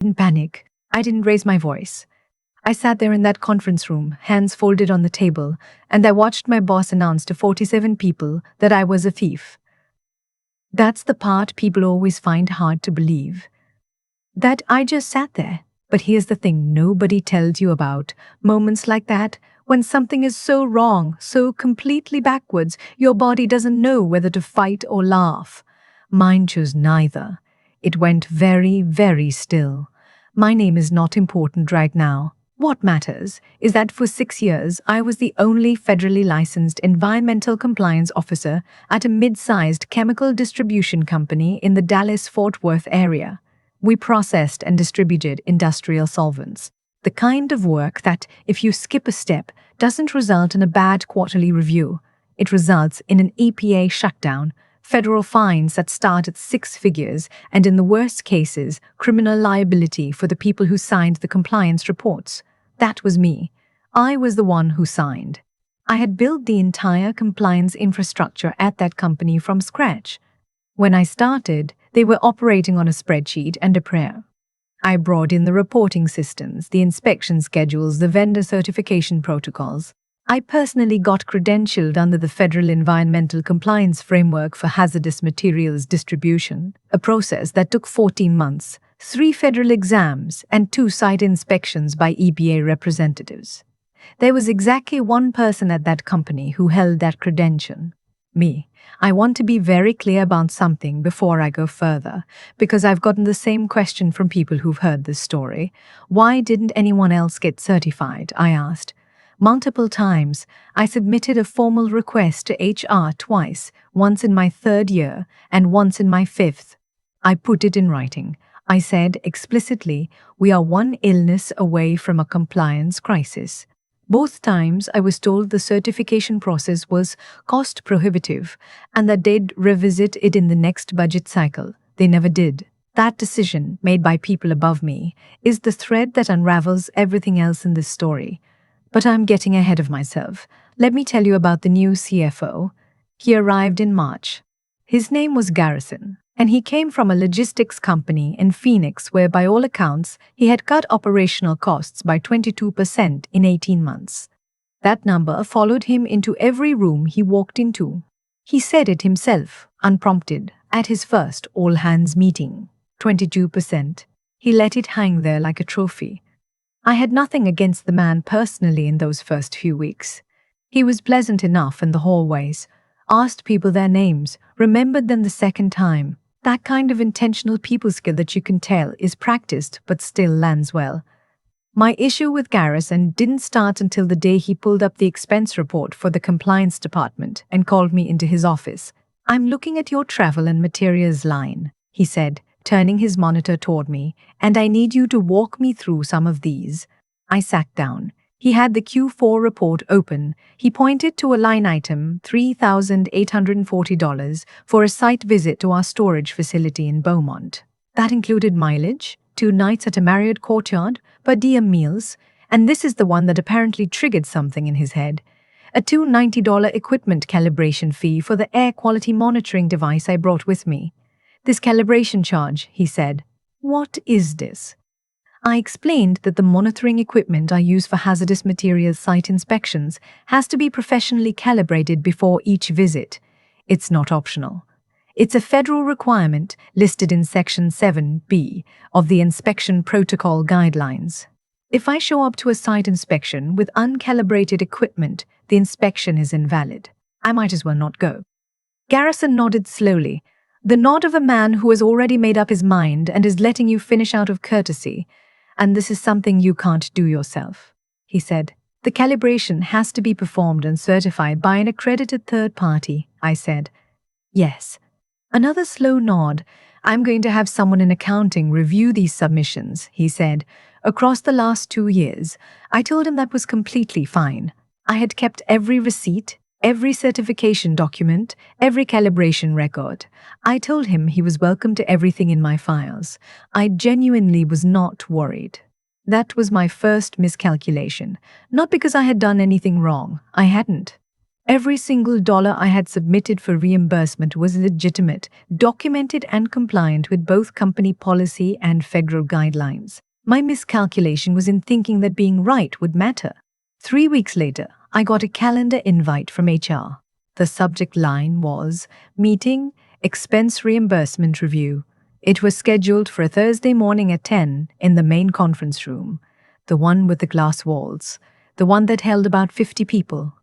In panic, I didn't raise my voice. I sat there in that conference room, hands folded on the table, and I watched my boss announce to 47 people that I was a thief. That's the part people always find hard to believe. That I just sat there. But here's the thing nobody tells you about. Moments like that, when something is so wrong, so completely backwards, your body doesn't know whether to fight or laugh. Mine chose neither. It went very, very still. My name is not important right now. What matters is that for 6 years, I was the only federally licensed environmental compliance officer at a mid-sized chemical distribution company in the Dallas-Fort Worth area. We processed and distributed industrial solvents, the kind of work that, if you skip a step, doesn't result in a bad quarterly review. It results in an EPA shutdown, federal fines that start at 6 figures, and in the worst cases, criminal liability for the people who signed the compliance reports. That was me. I was the one who signed. I had built the entire compliance infrastructure at that company from scratch. When I started, they were operating on a spreadsheet and a prayer. I brought in the reporting systems, the inspection schedules, the vendor certification protocols. I personally got credentialed under the Federal Environmental Compliance Framework for Hazardous Materials Distribution, a process that took 14 months, 3 federal exams, and 2 site inspections by EPA representatives. There was exactly one person at that company who held that credential. Me. I want to be very clear about something before I go further, because I've gotten the same question from people who've heard this story. Why didn't anyone else get certified? I asked. Multiple times, I submitted a formal request to HR twice, once in my 3rd year and once in my 5th. I put it in writing. I said explicitly, we are one illness away from a compliance crisis. Both times I was told the certification process was cost prohibitive and that they'd revisit it in the next budget cycle. They never did. That decision, made by people above me, is the thread that unravels everything else in this story. But I'm getting ahead of myself. Let me tell you about the new CFO. He arrived in March. His name was Garrison, and he came from a logistics company in Phoenix where, by all accounts, he had cut operational costs by 22% in 18 months. That number followed him into every room he walked into. He said it himself, unprompted, at his first all-hands meeting. 22%. He let it hang there like a trophy. I had nothing against the man personally in those first few weeks. He was pleasant enough in the hallways, asked people their names, remembered them the second time. That kind of intentional people skill that you can tell is practiced but still lands well. My issue with Garrison didn't start until the day he pulled up the expense report for the compliance department and called me into his office. I'm looking at your travel and materials line, he said, turning his monitor toward me, and I need you to walk me through some of these. I sat down. He had the Q4 report open. He pointed to a line item, $3,840, for a site visit to our storage facility in Beaumont. That included mileage, 2 nights at a Marriott Courtyard, per diem meals, and this is the one that apparently triggered something in his head. A $290 equipment calibration fee for the air quality monitoring device I brought with me. This calibration charge, he said. What is this? I explained that the monitoring equipment I use for hazardous materials site inspections has to be professionally calibrated before each visit. It's not optional. It's a federal requirement listed in Section 7B of the Inspection Protocol Guidelines. If I show up to a site inspection with uncalibrated equipment, the inspection is invalid. I might as well not go. Garrison nodded slowly, the nod of a man who has already made up his mind and is letting you finish out of courtesy. And this is something you can't do yourself, he said. The calibration has to be performed and certified by an accredited third party, I said. Yes. Another slow nod. I'm going to have someone in accounting review these submissions, he said. Across the last 2 years, I told him that was completely fine. I had kept every receipt, every certification document, every calibration record. I told him he was welcome to everything in my files. I genuinely was not worried. That was my first miscalculation. Not because I had done anything wrong. I hadn't. Every single dollar I had submitted for reimbursement was legitimate, documented, and compliant with both company policy and federal guidelines. My miscalculation was in thinking that being right would matter. 3 weeks later, I got a calendar invite from HR. The subject line was Meeting, Expense Reimbursement Review. It was scheduled for a Thursday morning at 10 in the main conference room, the one with the glass walls, the one that held about 50 people.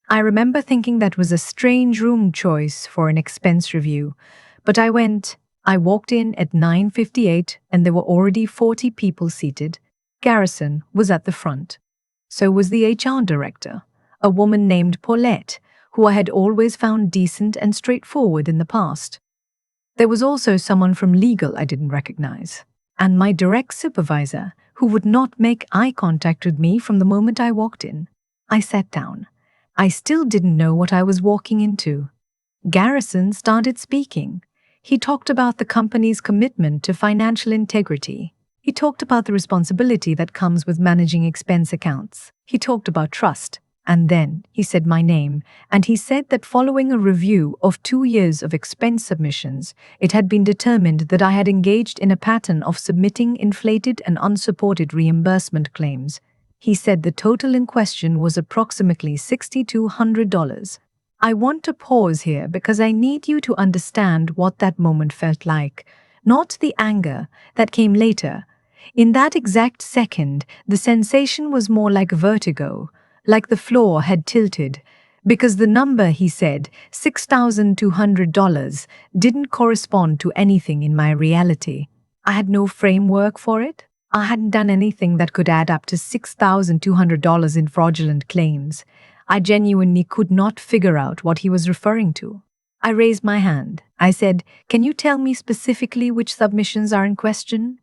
I remember thinking that was a strange room choice for an expense review, but I walked in at 9:58 and there were already 40 people seated. Garrison was at the front. So was the HR director, a woman named Paulette, who I had always found decent and straightforward in the past. There was also someone from legal I didn't recognize, and my direct supervisor, who would not make eye contact with me from the moment I walked in. I sat down. I still didn't know what I was walking into. Garrison started speaking. He talked about the company's commitment to financial integrity. He talked about the responsibility that comes with managing expense accounts. He talked about trust. And then he said my name, and he said that following a review of 2 years of expense submissions, it had been determined that I had engaged in a pattern of submitting inflated and unsupported reimbursement claims. He said the total in question was approximately $6,200. I want to pause here because I need you to understand what that moment felt like, not the anger that came later. In that exact second, the sensation was more like vertigo, like the floor had tilted, because the number, he said, $6,200, didn't correspond to anything in my reality. I had no framework for it. I hadn't done anything that could add up to $6,200 in fraudulent claims. I genuinely could not figure out what he was referring to. I raised my hand. I said, "Can you tell me specifically which submissions are in question?"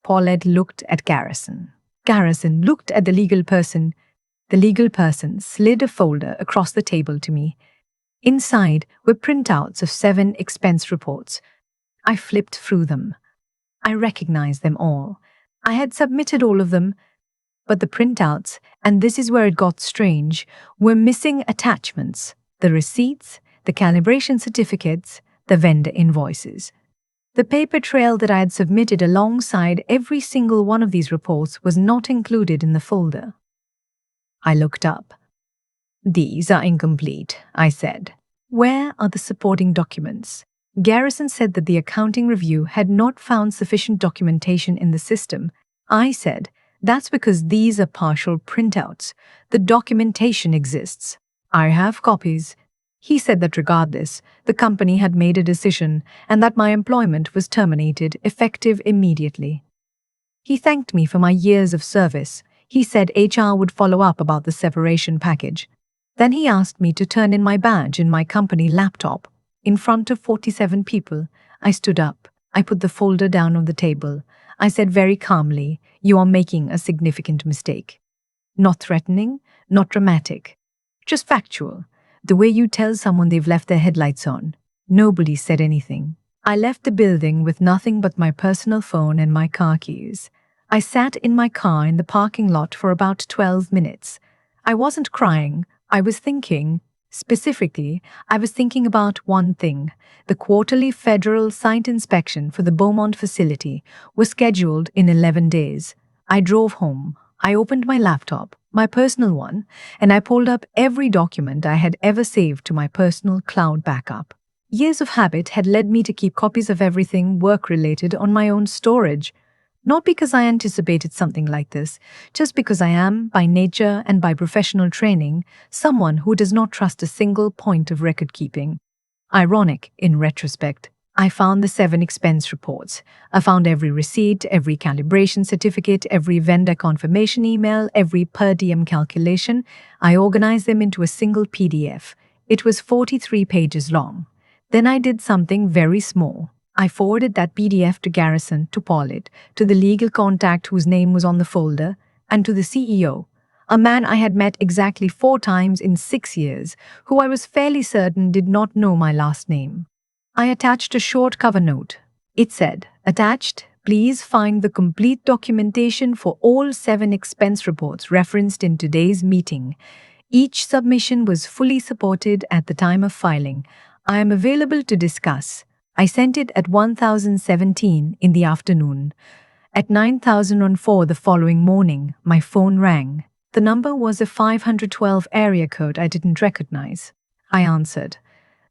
Paulette looked at Garrison. Garrison looked at the legal person. The legal person slid a folder across the table to me. Inside were printouts of 7 expense reports. I flipped through them. I recognized them all. I had submitted all of them, but the printouts, and this is where it got strange, were missing attachments: the receipts, the calibration certificates, the vendor invoices. The paper trail that I had submitted alongside every single one of these reports was not included in the folder. I looked up. "These are incomplete," I said. "Where are the supporting documents?" Garrison said that the accounting review had not found sufficient documentation in the system. I said, "That's because these are partial printouts. The documentation exists. I have copies." He said that regardless, the company had made a decision and that my employment was terminated, effective immediately. He thanked me for my years of service. He said HR would follow up about the separation package. Then he asked me to turn in my badge in my company laptop. In front of 47 people, I stood up. I put the folder down on the table. I said very calmly, "You are making a significant mistake." Not threatening, not dramatic, just factual. The way you tell someone they've left their headlights on. Nobody said anything. I left the building with nothing but my personal phone and my car keys. I sat in my car in the parking lot for about 12 minutes. I wasn't crying. I was thinking. Specifically, I was thinking about one thing. The quarterly federal site inspection for the Beaumont facility was scheduled in 11 days. I drove home. I opened my laptop, my personal one, and I pulled up every document I had ever saved to my personal cloud backup. Years of habit had led me to keep copies of everything work-related on my own storage. Not because I anticipated something like this, just because I am, by nature and by professional training, someone who does not trust a single point of record-keeping. Ironic, in retrospect, I found the 7 expense reports. I found every receipt, every calibration certificate, every vendor confirmation email, every per diem calculation. I organized them into a single PDF. It was 43 pages long. Then I did something very small. I forwarded that PDF to Garrison, to Paulette, to the legal contact whose name was on the folder, and to the CEO, a man I had met exactly 4 times in 6 years, who I was fairly certain did not know my last name. I attached a short cover note. It said, "Attached, please find the complete documentation for all 7 expense reports referenced in today's meeting. Each submission was fully supported at the time of filing. I am available to discuss. I sent it at 1017 in the afternoon. At 9004 the following morning, my phone rang. The number was a 512 area code I didn't recognize. I answered.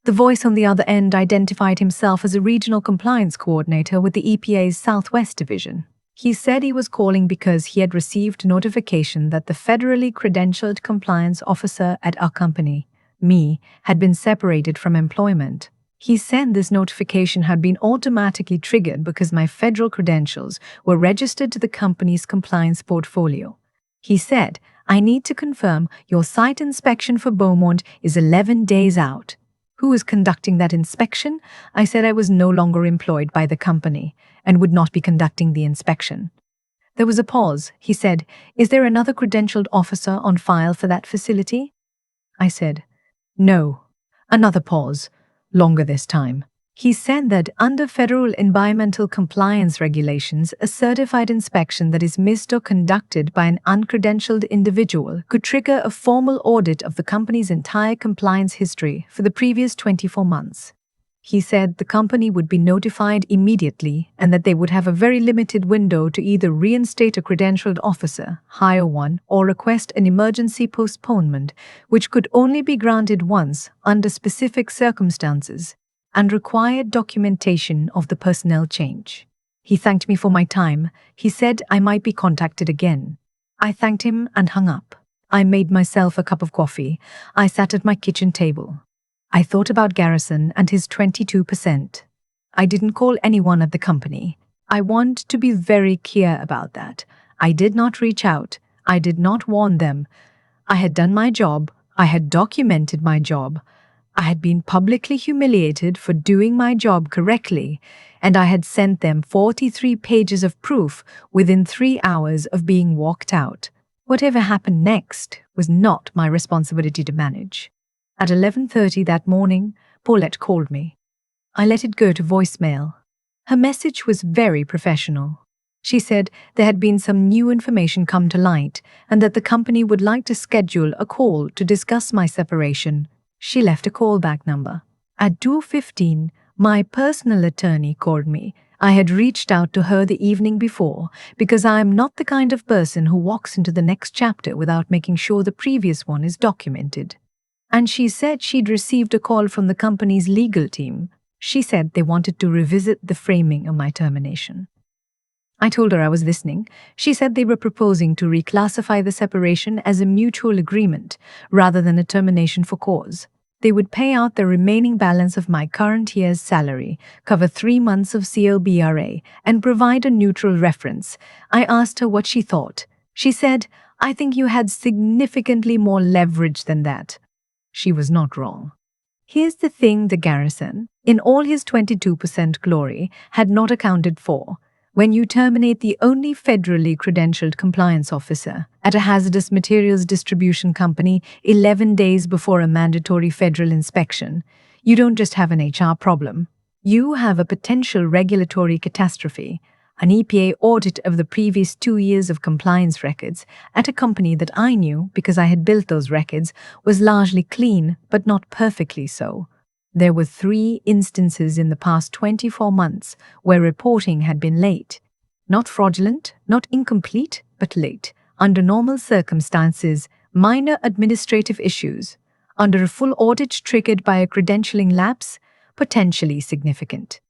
The voice on the other end identified himself as a regional compliance coordinator with the EPA's Southwest Division. He said he was calling because he had received notification that the federally credentialed compliance officer at our company, me, had been separated from employment. He said this notification had been automatically triggered because my federal credentials were registered to the company's compliance portfolio. He said, I need to confirm your site inspection for Beaumont is 11 days out. Who is conducting that inspection? I said I was no longer employed by the company and would not be conducting the inspection. There was a pause. He said, Is there another credentialed officer on file for that facility? I said, No. Another pause. Longer this time. He said that under federal environmental compliance regulations, a certified inspection that is missed or conducted by an uncredentialed individual could trigger a formal audit of the company's entire compliance history for the previous 24 months. He said the company would be notified immediately and that they would have a very limited window to either reinstate a credentialed officer, hire one, or request an emergency postponement, which could only be granted once under specific circumstances, and required documentation of the personnel change. He thanked me for my time. He said I might be contacted again. I thanked him and hung up. I made myself a cup of coffee. I sat at my kitchen table. I thought about Garrison and his 22%. I didn't call anyone at the company. I want to be very clear about that. I did not reach out. I did not warn them. I had done my job. I had documented my job. I had been publicly humiliated for doing my job correctly, and I had sent them 43 pages of proof within 3 hours of being walked out. Whatever happened next was not my responsibility to manage. At 11:30 that morning, Paulette called me. I let it go to voicemail. Her message was very professional. She said there had been some new information come to light and that the company would like to schedule a call to discuss my separation. She left a callback number. At 2:15, my personal attorney called me. I had reached out to her the evening before because I am not the kind of person who walks into the next chapter without making sure the previous one is documented. And she said she'd received a call from the company's legal team. She said they wanted to revisit the framing of my termination. I told her I was listening. She said they were proposing to reclassify the separation as a mutual agreement rather than a termination for cause. They would pay out the remaining balance of my current year's salary, cover 3 months of CLBRA, and provide a neutral reference. I asked her what she thought. She said, I think you had significantly more leverage than that. She was not wrong. Here's the thing the Garrison, in all his 22% glory, had not accounted for. When you terminate the only federally credentialed compliance officer at a hazardous materials distribution company 11 days before a mandatory federal inspection, you don't just have an HR problem. You have a potential regulatory catastrophe. An EPA audit of the previous 2 years of compliance records at a company that I knew because I had built those records was largely clean, but not perfectly so. There were 3 instances in the past 24 months where reporting had been late. Not fraudulent, not incomplete, but late. Under normal circumstances, minor administrative issues. Under a full audit triggered by a credentialing lapse, potentially significant.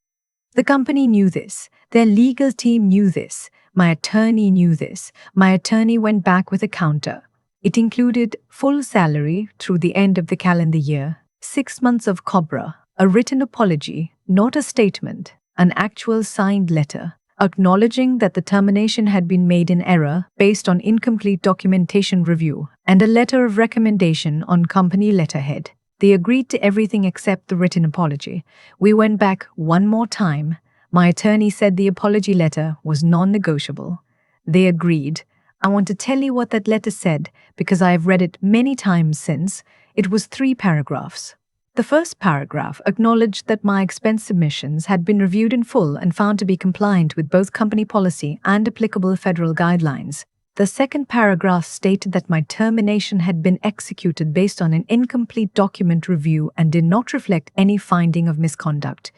The company knew this. Their legal team knew this. My attorney knew this. My attorney went back with a counter. It included full salary through the end of the calendar year, 6 months of COBRA, a written apology, not a statement, an actual signed letter, acknowledging that the termination had been made in error based on incomplete documentation review, and a letter of recommendation on company letterhead. They agreed to everything except the written apology. We went back one more time. My attorney said the apology letter was non-negotiable. They agreed. I want to tell you what that letter said because I have read it many times since. It was 3 paragraphs. The first paragraph acknowledged that my expense submissions had been reviewed in full and found to be compliant with both company policy and applicable federal guidelines. The second paragraph stated that my termination had been executed based on an incomplete document review and did not reflect any finding of misconduct.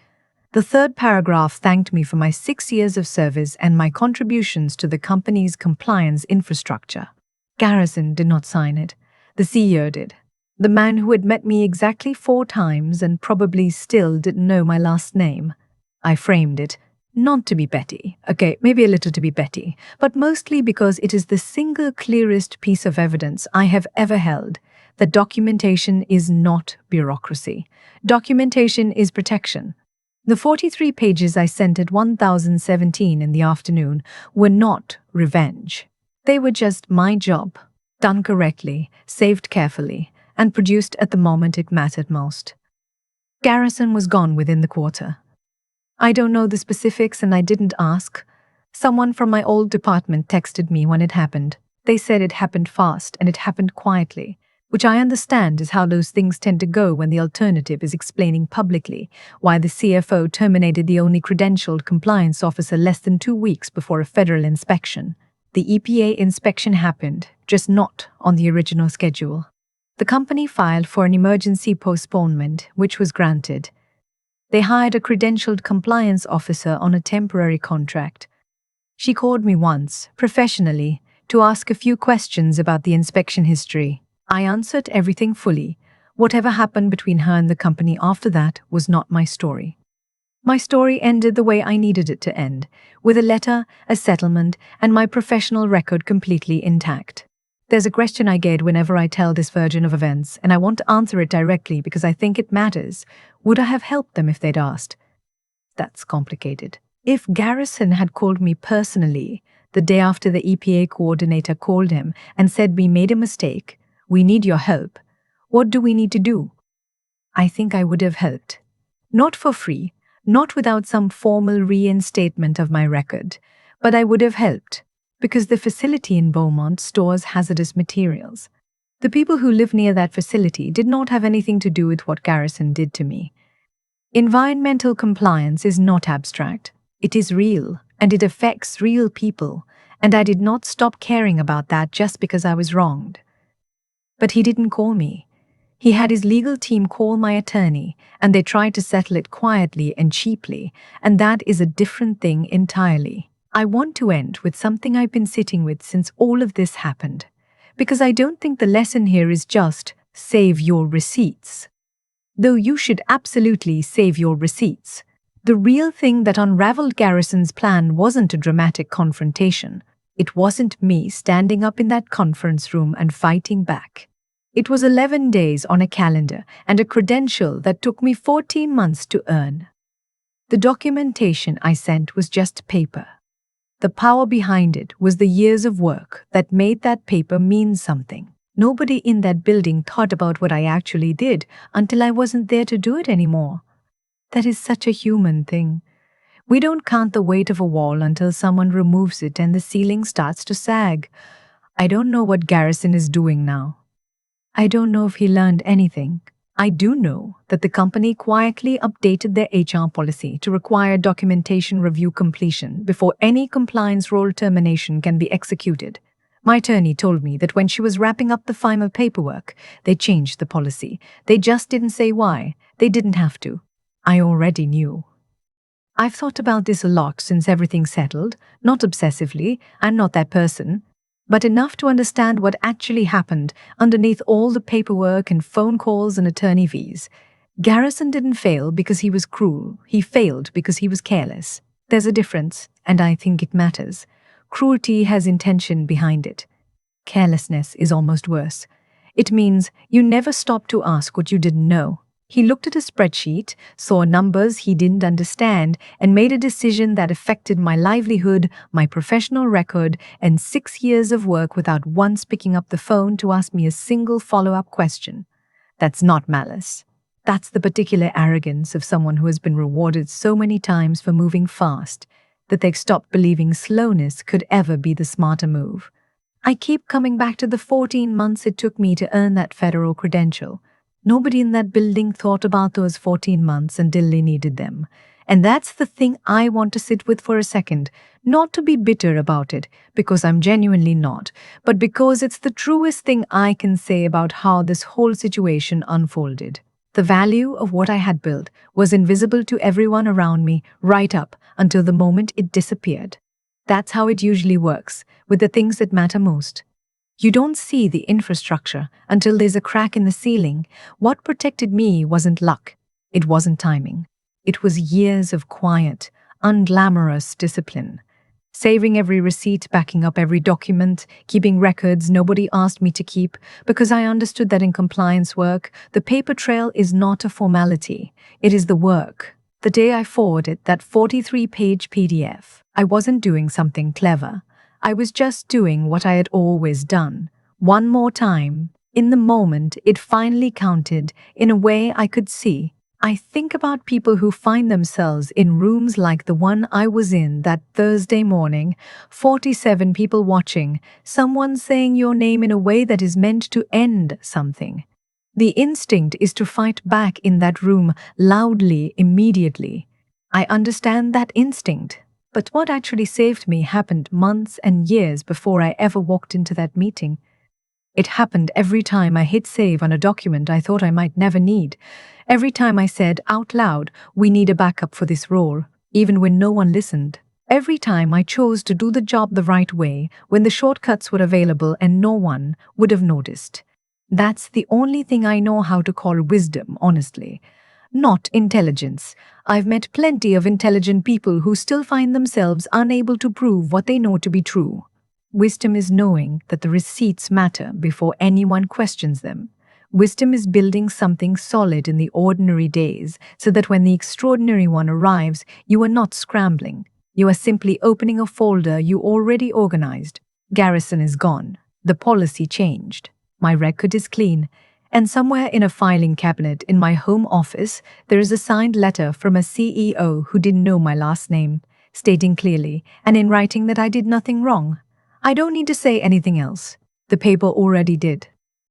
The third paragraph thanked me for my 6 years of service and my contributions to the company's compliance infrastructure. Garrison did not sign it. The CEO did. The man who had met me exactly 4 times and probably still didn't know my last name. I framed it, not to be petty, okay, maybe a little to be petty, but mostly because it is the single clearest piece of evidence I have ever held that documentation is not bureaucracy. Documentation is protection. The 43 pages I sent at 1017 in the afternoon were not revenge. They were just my job, done correctly, saved carefully, and produced at the moment it mattered most. Garrison was gone within the quarter. I don't know the specifics and I didn't ask. Someone from my old department texted me when it happened. They said it happened fast and it happened quietly, which I understand is how those things tend to go when the alternative is explaining publicly why the CFO terminated the only credentialed compliance officer less than 2 weeks before a federal inspection. The EPA inspection happened, just not on the original schedule. The company filed for an emergency postponement, which was granted. They hired a credentialed compliance officer on a temporary contract. She called me once, professionally, to ask a few questions about the inspection history. I answered everything fully. Whatever happened between her and the company after that was not my story. My story ended the way I needed it to end, with a letter, a settlement, and my professional record completely intact. There's a question I get whenever I tell this version of events, and I want to answer it directly because I think it matters. Would I have helped them if they'd asked? That's complicated. If Garrison had called me personally the day after the EPA coordinator called him and said we made a mistake, we need your help, what do we need to do? I think I would have helped. Not for free, not without some formal reinstatement of my record, but I would have helped. Because the facility in Beaumont stores hazardous materials. The people who live near that facility did not have anything to do with what Garrison did to me. Environmental compliance is not abstract. It is real, and it affects real people, and I did not stop caring about that just because I was wronged. But he didn't call me. He had his legal team call my attorney, and they tried to settle it quietly and cheaply, and that is a different thing entirely. I want to end with something I've been sitting with since all of this happened, because I don't think the lesson here is just save your receipts. Though you should absolutely save your receipts. The real thing that unraveled Garrison's plan wasn't a dramatic confrontation. It wasn't me standing up in that conference room and fighting back. It was 11 days on a calendar and a credential that took me 14 months to earn. The documentation I sent was just paper. The power behind it was the years of work that made that paper mean something. Nobody in that building thought about what I actually did until I wasn't there to do it anymore. That is such a human thing. We don't count the weight of a wall until someone removes it and the ceiling starts to sag. I don't know what Garrison is doing now. I don't know if he learned anything. I do know that the company quietly updated their HR policy to require documentation review completion before any compliance role termination can be executed. My attorney told me that when she was wrapping up the final paperwork, they changed the policy. They just didn't say why. They didn't have to. I already knew. I've thought about this a lot since everything settled, not obsessively, I'm not that person, but enough to understand what actually happened underneath all the paperwork and phone calls and attorney fees. Garrison didn't fail because he was cruel. He failed because he was careless. There's a difference, and I think it matters. Cruelty has intention behind it. Carelessness is almost worse. It means you never stop to ask what you didn't know. He looked at a spreadsheet, saw numbers he didn't understand, and made a decision that affected my livelihood, my professional record, and 6 years of work without once picking up the phone to ask me a single follow-up question. That's not malice. That's the particular arrogance of someone who has been rewarded so many times for moving fast that they've stopped believing slowness could ever be the smarter move. I keep coming back to the 14 months it took me to earn that federal credential. Nobody in that building thought about those 14 months until they needed them. And that's the thing I want to sit with for a second, not to be bitter about it, because I'm genuinely not, but because it's the truest thing I can say about how this whole situation unfolded. The value of what I had built was invisible to everyone around me right up until the moment it disappeared. That's how it usually works with the things that matter most. You don't see the infrastructure until there's a crack in the ceiling. What protected me wasn't luck. It wasn't timing. It was years of quiet, unglamorous discipline. Saving every receipt, backing up every document, keeping records nobody asked me to keep, because I understood that in compliance work, the paper trail is not a formality. It is the work. The day I forwarded that 43-page PDF, I wasn't doing something clever. I was just doing what I had always done. One more time. In the moment, it finally counted in a way I could see. I think about people who find themselves in rooms like the one I was in that Thursday morning, 47 people watching, someone saying your name in a way that is meant to end something. The instinct is to fight back in that room loudly, immediately. I understand that instinct. But what actually saved me happened months and years before I ever walked into that meeting. It happened every time I hit save on a document I thought I might never need. Every time I said out loud, "We need a backup for this role," even when no one listened. Every time I chose to do the job the right way, when the shortcuts were available and no one would have noticed. That's the only thing I know how to call wisdom, honestly. Not intelligence. I've met plenty of intelligent people who still find themselves unable to prove what they know to be true. Wisdom is knowing that the receipts matter before anyone questions them. Wisdom is building something solid in the ordinary days so that when the extraordinary one arrives, you are not scrambling. You are simply opening a folder you already organized. Garrison is gone. The policy changed. My record is clean. And somewhere in a filing cabinet in my home office, there is a signed letter from a CEO who didn't know my last name, stating clearly and in writing that I did nothing wrong. I don't need to say anything else. The paper already did.